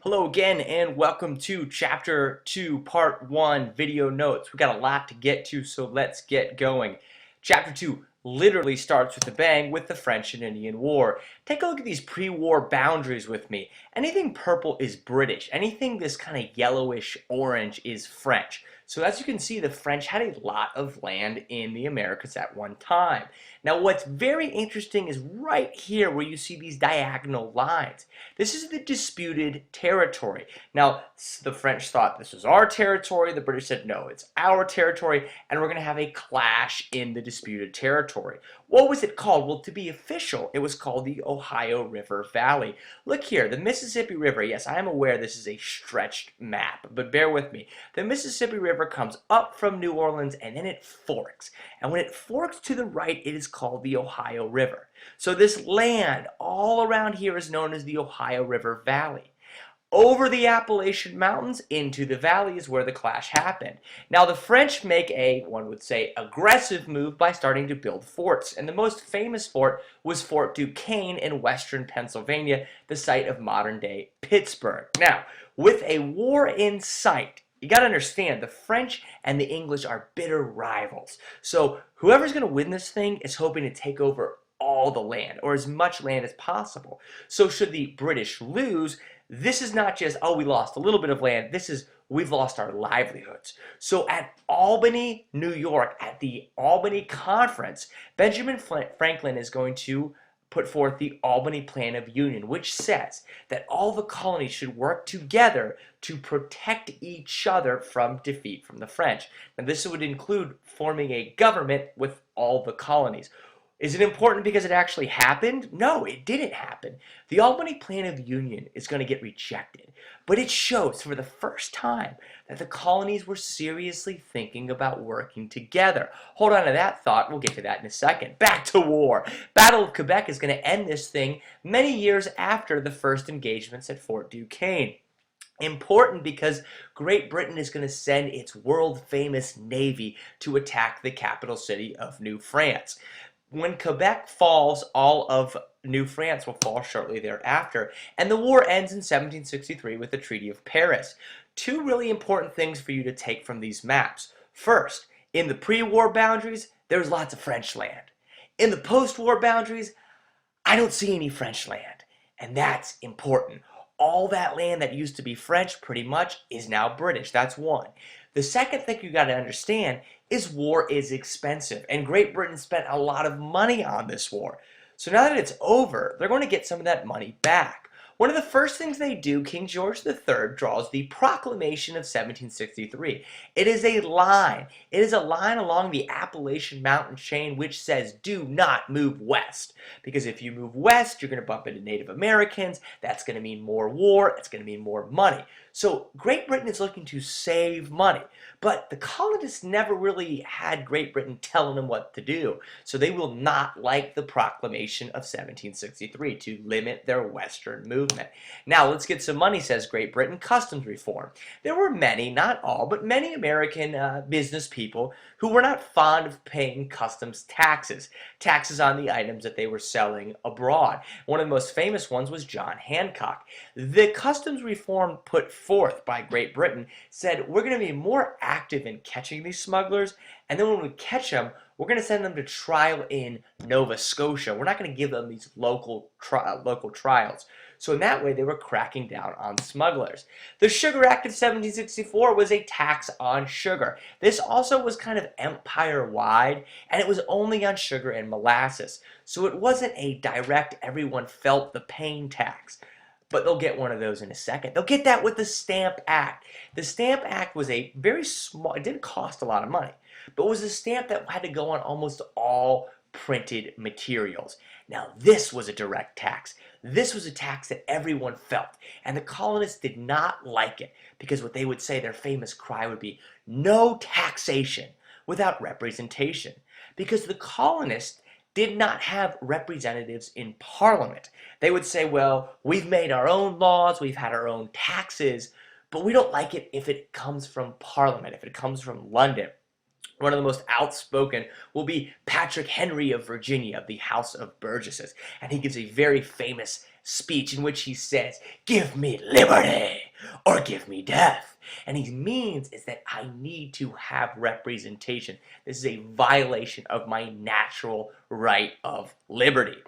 Hello again and welcome to Chapter 2 Part 1 video notes. We got a lot to get to, so let's get going. Chapter 2 literally starts with a bang with the French and Indian War. Take a look at these pre-war boundaries with me. Anything purple is British. Anything this kind of yellowish orange is French. So as you can see, the French had a lot of land in the Americas at one time. Now what's very interesting is right here where you see these diagonal lines. This is the disputed territory. Now the French thought this was our territory, the British said no, it's our territory, and we're going to have a clash in the disputed territory. What was it called? Well, to be official, it was called the Ohio River Valley. Look here, the Mississippi River, yes, I am aware this is a stretched map, but bear with me. The Mississippi River comes up from New Orleans and then it forks. And when it forks to the right, it is called the Ohio River. So this land all around here is known as the Ohio River Valley. Over the Appalachian Mountains into the valley is where the clash happened. Now the French make a, one would say, aggressive move by starting to build forts. And the most famous fort was Fort Duquesne in western Pennsylvania, the site of modern-day Pittsburgh. Now, with a war in sight, you got to understand, the French and the English are bitter rivals. So whoever's going to win this thing is hoping to take over all the land, or as much land as possible. So should the British lose, this is not just, oh, we lost a little bit of land. This is, we've lost our livelihoods. So at Albany, New York, at the Albany Conference, Benjamin Franklin is going to put forth the Albany Plan of Union, which says that all the colonies should work together to protect each other from defeat from the French. And this would include forming a government with all the colonies. Is it important because it actually happened? No, it didn't happen. The Albany Plan of Union is going to get rejected, but it shows for the first time that the colonies were seriously thinking about working together. Hold on to that thought. We'll get to that in a second. Back to war. Battle of Quebec is going to end this thing many years after the first engagements at Fort Duquesne. Important because Great Britain is going to send its world-famous navy to attack the capital city of New France. When Quebec falls, all of New France will fall shortly thereafter, and the war ends in 1763 with the Treaty of Paris. Two really important things for you to take from these maps. First, in the pre-war boundaries, there's lots of French land. In the post-war boundaries, I don't see any French land, and that's important. All that land that used to be French pretty much is now British. That's one. The second thing you got to understand is war is expensive, and Great Britain spent a lot of money on this war. So now that it's over, they're going to get some of that money back. One of the first things they do, King George III draws the Proclamation of 1763. It is a line. It is a line along the Appalachian Mountain chain which says, do not move west. Because if you move west, you're going to bump into Native Americans. That's going to mean more war. It's going to mean more money. So Great Britain is looking to save money. But the colonists never really had Great Britain telling them what to do. So they will not like the Proclamation of 1763 to limit their western movement. Now let's get some money, says Great Britain. Customs reform. There were many, not all, but many American business people who were not fond of paying customs taxes. Taxes on the items that they were selling abroad. One of the most famous ones was John Hancock. The customs reform put forth by Great Britain said we're going to be more active in catching these smugglers, and then when we catch them, we're going to send them to trial in Nova Scotia. We're not going to give them these local trials. So in that way, they were cracking down on smugglers. The Sugar Act of 1764 was a tax on sugar. This also was kind of empire-wide, and it was only on sugar and molasses. So it wasn't a direct, everyone felt the pain tax. But they'll get one of those in a second. They'll get that with the Stamp Act. The Stamp Act was a very small, it didn't cost a lot of money, but it was a stamp that had to go on almost all printed materials. Now this was a direct tax. This was a tax that everyone felt, and the colonists did not like it because what they would say, their famous cry would be, no taxation without representation. Because the colonists did not have representatives in Parliament. They would say, well, we've made our own laws, we've had our own taxes, but we don't like it if it comes from Parliament, if it comes from London. One of the most outspoken will be Patrick Henry of Virginia, of the House of Burgesses, and he gives a very famous speech in which he says, "Give me liberty or give me death." And he means is that I need to have representation. This is a violation of my natural right of liberty.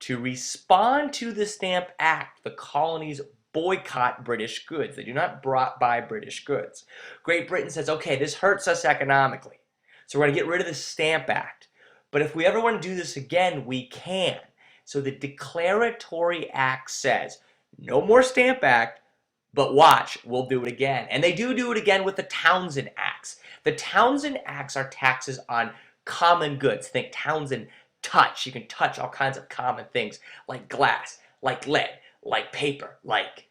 To respond to the Stamp Act, the colonies boycott British goods. They do not buy British goods. Great Britain says, okay, this hurts us economically, so we're going to get rid of the Stamp Act. But if we ever want to do this again, we can. So the Declaratory Act says, no more Stamp Act, but watch, we'll do it again. And they do it again with the Townshend Acts. The Townshend Acts are taxes on common goods. Think Townshend touch. You can touch all kinds of common things like glass, like lead, like paper, like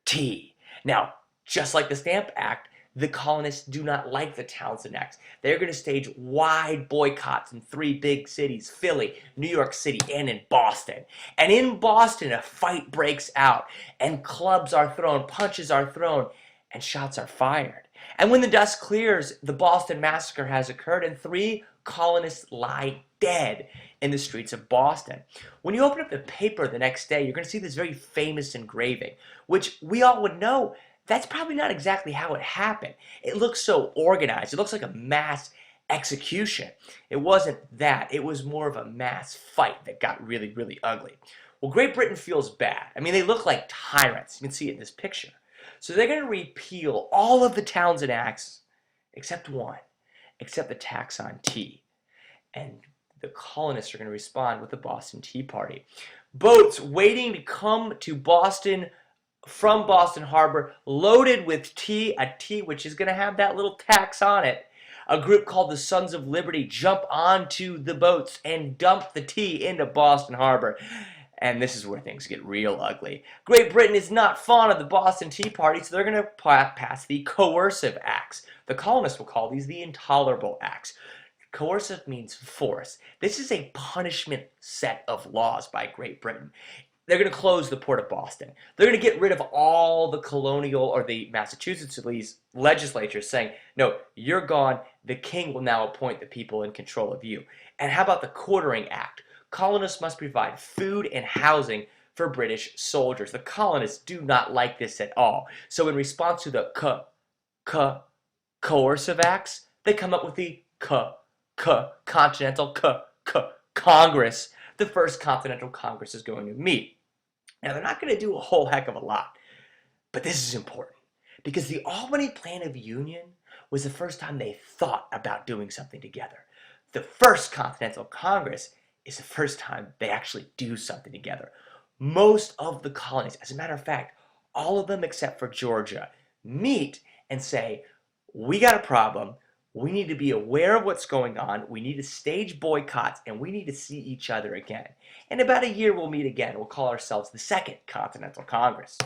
tea. Now, just like the Stamp Act, the colonists do not like the Townshend Acts. They're going to stage wide boycotts in 3 big cities, Philly, New York City, and in Boston. And in Boston, a fight breaks out, and clubs are thrown, punches are thrown, and shots are fired. And when the dust clears, the Boston Massacre has occurred, and 3 colonists lie dead in the streets of Boston. When you open up the paper the next day, you're going to see this very famous engraving, which we all would know that's probably not exactly how it happened. It looks so organized. It looks like a mass execution. It wasn't that. It was more of a mass fight that got really, really ugly. Well, Great Britain feels bad. I mean, they look like tyrants. You can see it in this picture. So they're going to repeal all of the Townshend Acts except one, except the tax on tea. And the colonists are going to respond with the Boston Tea Party. Boats waiting to come to Boston from Boston Harbor, loaded with tea, a tea which is going to have that little tax on it. A group called the Sons of Liberty jump onto the boats and dump the tea into Boston Harbor. And this is where things get real ugly. Great Britain is not fond of the Boston Tea Party, so they're going to pass the Coercive Acts. The colonists will call these the Intolerable Acts. Coercive means force. This is a punishment set of laws by Great Britain. They're going to close the port of Boston. They're going to get rid of all the colonial, or the Massachusetts at least, legislatures saying, no, you're gone. The king will now appoint the people in control of you. And how about the Quartering Act? Colonists must provide food and housing for British soldiers. The colonists do not like this at all. So in response to the Coercive Acts, they come up with the Continental Congress. The first Continental Congress is going to meet. Now, they're not going to do a whole heck of a lot, but this is important because the Albany Plan of Union was the first time they thought about doing something together. The first Continental Congress is the first time they actually do something together. Most of the colonies, as a matter of fact, all of them except for Georgia, meet and say, we got a problem. We need to be aware of what's going on. We need to stage boycotts, and we need to see each other again. In about a year, we'll meet again. We'll call ourselves the Second Continental Congress.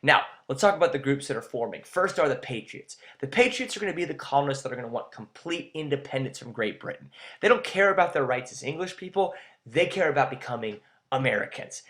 Now, let's talk about the groups that are forming. First are the Patriots. The Patriots are going to be the colonists that are going to want complete independence from Great Britain. They don't care about their rights as English people. They care about becoming Americans.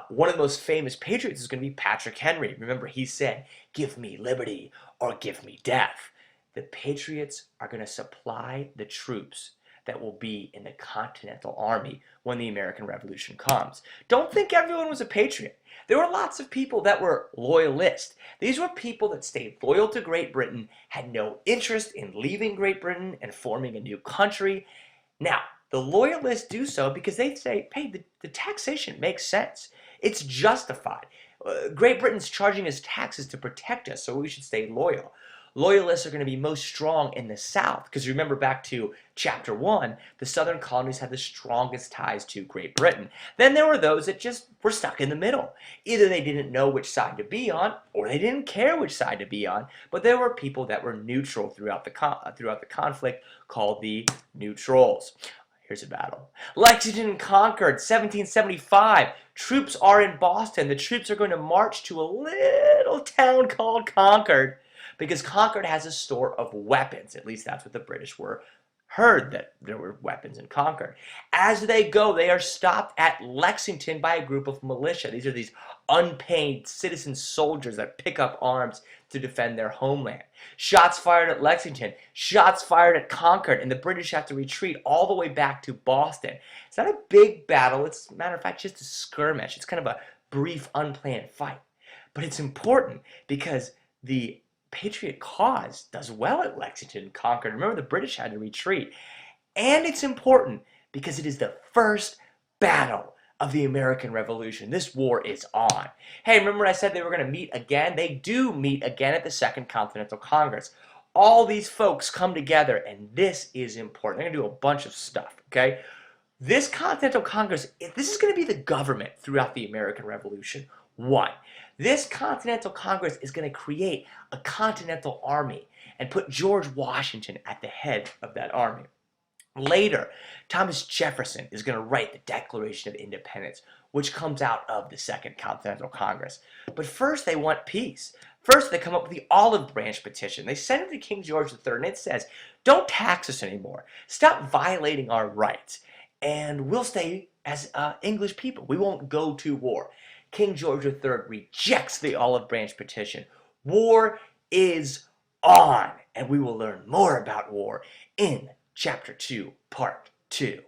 One of the most famous patriots is going to be Patrick Henry. Remember, he said, "Give me liberty or give me death." The Patriots are going to supply the troops that will be in the Continental Army when the American Revolution comes. Don't think everyone was a patriot. There were lots of people that were loyalists. These were people that stayed loyal to Great Britain, had no interest in leaving Great Britain and forming a new country. Now, the loyalists do so because they say, hey, the taxation makes sense. It's justified. Great Britain's charging us taxes to protect us, so we should stay loyal. Loyalists are going to be most strong in the South because remember back to Chapter 1, the Southern colonies had the strongest ties to Great Britain. Then there were those that just were stuck in the middle. Either they didn't know which side to be on or they didn't care which side to be on, but there were people that were neutral throughout the conflict called the Neutrals. Here's a battle. Lexington and Concord, 1775. Troops are in Boston. The troops are going to march to a little town called Concord, because Concord has a store of weapons. At least that's what the British heard, that there were weapons in Concord. As they go, they are stopped at Lexington by a group of militia. These are these unpaid citizen soldiers that pick up arms to defend their homeland. Shots fired at Lexington, shots fired at Concord, and the British have to retreat all the way back to Boston. It's not a big battle. It's, as a matter of fact, just a skirmish. It's kind of a brief, unplanned fight. But it's important because the Patriot cause does well at Lexington and Concord. Remember, the British had to retreat. And it's important because it is the first battle of the American Revolution. This war is on. Hey, remember I said they were going to meet again? They do meet again at the Second Continental Congress. All these folks come together, and this is important. They're going to do a bunch of stuff, okay? This Continental Congress, this is going to be the government throughout the American Revolution. One, this Continental Congress is going to create a Continental Army and put George Washington at the head of that army. Later, Thomas Jefferson is going to write the Declaration of Independence, which comes out of the Second Continental Congress. But first, they want peace. First, they come up with the Olive Branch Petition. They send it to King George III, and it says, don't tax us anymore. Stop violating our rights, and we'll stay as English people. We won't go to war. King George III rejects the Olive Branch Petition. War is on, and we will learn more about war in Chapter 2, Part 2.